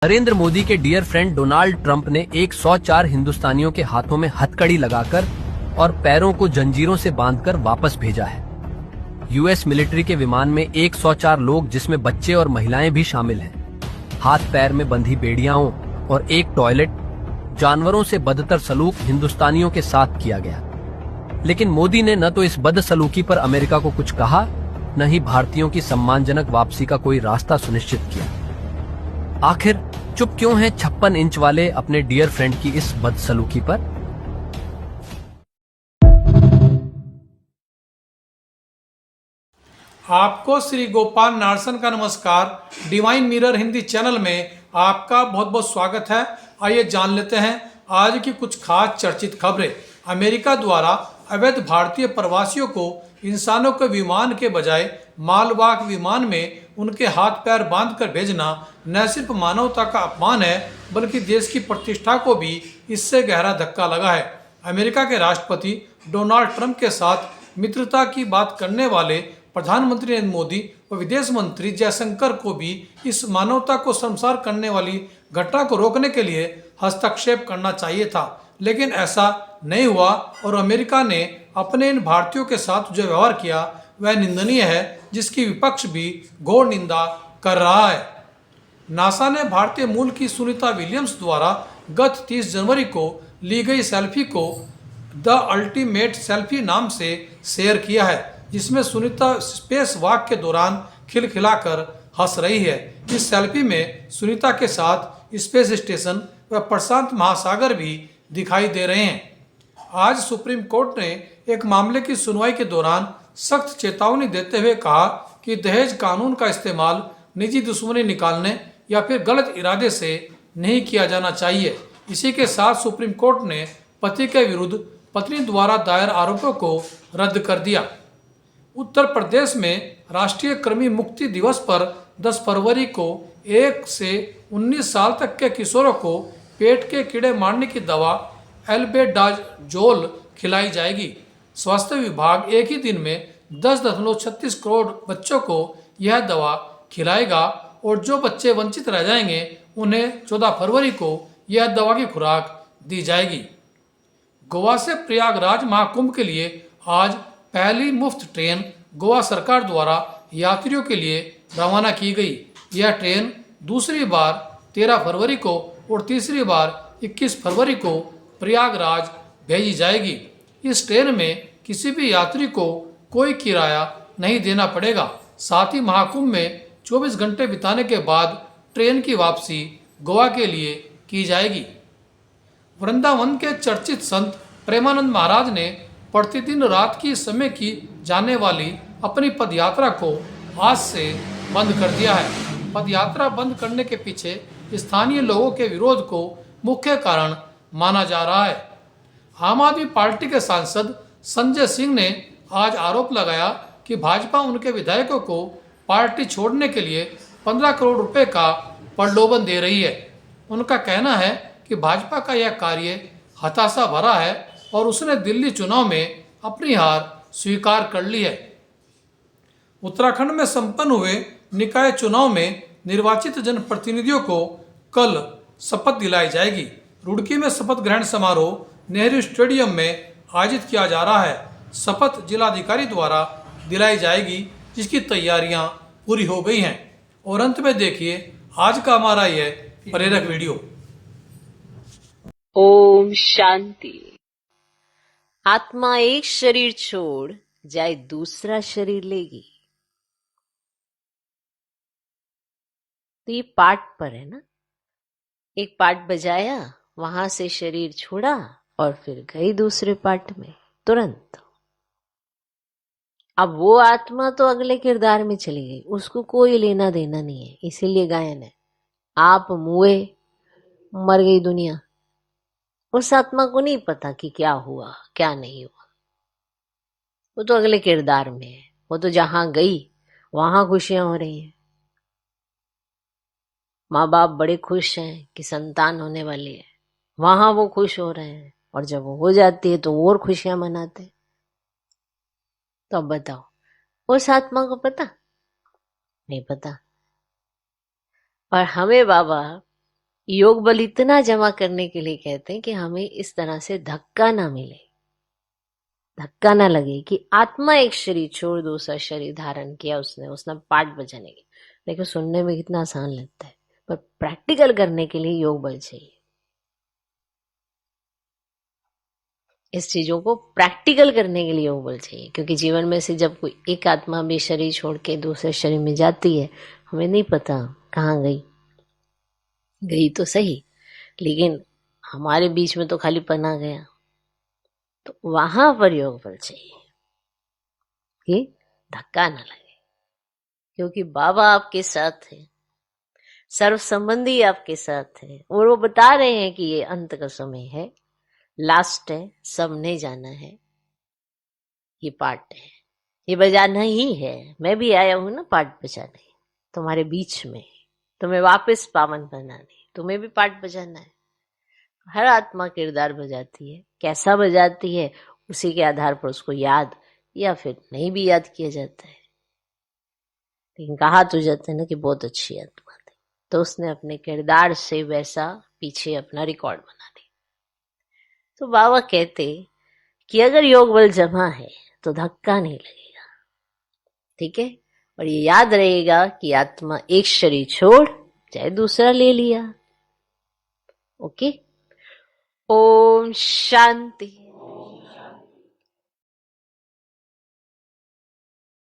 नरेंद्र मोदी के dear friend Donald Trump ने 104 हिंदुस्तानियों के हाथों में हथकड़ी लगाकर और पैरों को जंजीरों से बांधकर वापस भेजा है। यूएस मिलिट्री के विमान में 104 लोग, जिसमें बच्चे और महिलाएं भी शामिल हैं, हाथ पैर में बंधी बेड़ियाओं और एक टॉयलेट, जानवरों से बदतर सलूक हिंदुस्तानियों के साथ किया गया। लेकिन मोदी ने न तो इस बदसलूकी पर अमेरिका को कुछ कहा, न ही भारतीयों की सम्मानजनक वापसी का कोई रास्ता सुनिश्चित किया। आखिर चुप क्यों हैं 56 इंच वाले अपने डियर फ्रेंड की इस बदसलूकी पर? आपको श्री गोपाल नारसन का नमस्कार। डिवाइन मिरर हिंदी चैनल में आपका बहुत बहुत स्वागत है। आइए जान लेते हैं आज की कुछ खास चर्चित खबरें। अमेरिका द्वारा अवैध भारतीय प्रवासियों को इंसानों के विमान के बजाय मालवाहक विमान में उनके हाथ पैर बांधकर भेजना न सिर्फ मानवता का अपमान है, बल्कि देश की प्रतिष्ठा को भी इससे गहरा धक्का लगा है। अमेरिका के राष्ट्रपति डोनाल्ड ट्रंप के साथ मित्रता की बात करने वाले प्रधानमंत्री नरेंद्र मोदी व विदेश मंत्री जयशंकर को भी इस मानवता को शर्मसार करने वाली घटना को रोकने के लिए हस्तक्षेप करना चाहिए था, लेकिन ऐसा नहीं हुआ और अमेरिका ने अपने इन भारतीयों के साथ जो व्यवहार किया वह निंदनीय है, जिसकी विपक्ष भी घोर निंदा कर रहा है। नासा ने भारतीय मूल की सुनीता विलियम्स द्वारा गत 30 जनवरी को ली गई सेल्फी को द अल्टीमेट सेल्फी नाम से शेयर किया है, जिसमें सुनीता स्पेस वॉक के दौरान खिलखिलाकर हंस रही है। इस सेल्फी में सुनीता के साथ स्पेस स्टेशन व प्रशांत महासागर भी दिखाई दे रहे हैं। आज सुप्रीम कोर्ट ने एक मामले की सुनवाई के दौरान सख्त चेतावनी देते हुए कहा कि दहेज कानून का इस्तेमाल निजी दुश्मनी निकालने या फिर गलत इरादे से नहीं किया जाना चाहिए। इसी के साथ सुप्रीम कोर्ट ने पति के विरुद्ध पत्नी द्वारा दायर आरोपों को रद्द कर दिया। उत्तर प्रदेश में राष्ट्रीय कृमि मुक्ति दिवस पर 10 फरवरी को 1 से 19 साल तक के किशोरों को पेट के कीड़े मारने की दवा एल्बेंडाजोल खिलाई जाएगी। स्वास्थ्य विभाग एक ही दिन में 10.36 करोड़ बच्चों को यह दवा खिलाएगा और जो बच्चे वंचित रह जाएंगे उन्हें 14 फरवरी को यह दवा की खुराक दी जाएगी। गोवा से प्रयागराज महाकुंभ के लिए आज पहली मुफ्त ट्रेन गोवा सरकार द्वारा यात्रियों के लिए रवाना की गई। यह ट्रेन दूसरी बार 13 फरवरी को और तीसरी बार 21 फरवरी को प्रयागराज भेजी जाएगी। इस ट्रेन में किसी भी यात्री को कोई किराया नहीं देना पड़ेगा। साथ ही महाकुंभ में 24 घंटे बिताने के बाद ट्रेन की वापसी गोवा के लिए की जाएगी। वृंदावन के चर्चित संत प्रेमानंद महाराज ने प्रतिदिन रात की समय की जाने वाली अपनी पदयात्रा को आज से बंद कर दिया है। पदयात्रा बंद करने के पीछे स्थानीय लोगों के विरोध को मुख्य कारण माना जा रहा है। आम आदमी पार्टी के सांसद संजय सिंह ने आज आरोप लगाया कि भाजपा उनके विधायकों को पार्टी छोड़ने के लिए 15 करोड़ रुपए का प्रलोभन दे रही है। उनका कहना है कि भाजपा का यह कार्य हताशा भरा है और उसने दिल्ली चुनाव में अपनी हार स्वीकार कर ली है। उत्तराखंड में संपन्न हुए निकाय चुनाव में निर्वाचित जनप्रतिनिधियों को कल शपथ दिलाई जाएगी। रुड़की में शपथ ग्रहण समारोह नेहरू स्टेडियम में आयोजित किया जा रहा है। शपथ जिलाधिकारी द्वारा दिलाई जाएगी, जिसकी तैयारियां पूरी हो गई हैं। और अंत में देखिए आज का हमारा यह प्रेरक वीडियो। ओम शांति। आत्मा एक शरीर छोड़ जाए दूसरा शरीर लेगी। तो ये पाठ पर है ना, एक पाठ बजाया, वहां से शरीर छोड़ा और फिर गई दूसरे पाठ में तुरंत। अब वो आत्मा तो अगले किरदार में चली गई, उसको कोई लेना देना नहीं है, इसीलिए गायन है। आप मुए, मर गई दुनिया। उस आत्मा को नहीं पता कि क्या हुआ क्या नहीं हुआ, वो तो अगले किरदार में है। वो तो जहां गई वहां खुशियां हो रही हैं। माँ बाप बड़े खुश हैं कि संतान होने वाली है, वहां वो खुश हो रहे हैं, और जब वो हो जाती है तो और खुशियां मनाते हैं। तो अब बताओ उस आत्मा को पता नहीं? पता। और हमें बाबा योग बल इतना जमा करने के लिए कहते हैं कि हमें इस तरह से धक्का ना मिले, धक्का ना लगे कि आत्मा एक शरीर छोड़ दूसरा शरीर धारण किया उसने पाठ बजाने के। देखो सुनने में कितना आसान लगता है, पर प्रैक्टिकल करने के लिए योग बल चाहिए। इस चीजों को प्रैक्टिकल करने के लिए योग बल चाहिए, क्योंकि जीवन में से जब कोई एक आत्मा भी शरीर छोड़ के दूसरे शरीर में जाती है, हमें नहीं पता कहाँ गई तो सही, लेकिन हमारे बीच में तो खाली पना गया। तो वहां पर योग बल चाहिए कि धक्का ना लगे, क्योंकि बाबा आपके साथ है, सर्व संबंधी आपके साथ है, और वो बता रहे हैं कि ये अंत का समय है, लास्ट है, सबने जाना है, ये पार्ट है, ये बजाना ही है। मैं भी आया हूं ना पार्ट बजाने तुम्हारे बीच में, तुम्हें वापस पावन बनाने, तुम्हें भी पार्ट बजाना है। हर आत्मा किरदार बजाती है, कैसा बजाती है उसी के आधार पर उसको याद या फिर नहीं भी याद किया जाता है, लेकिन कहा तो जाता है ना कि बहुत अच्छी आत्मा थी, तो उसने अपने किरदार से वैसा पीछे अपना रिकॉर्ड बना दिया। तो बाबा कहते कि अगर योग बल जमा है तो धक्का नहीं लगेगा, ठीक है। और ये याद रहेगा कि आत्मा एक शरीर छोड़ चाहे दूसरा ले लिया। ओके, ओम शांति।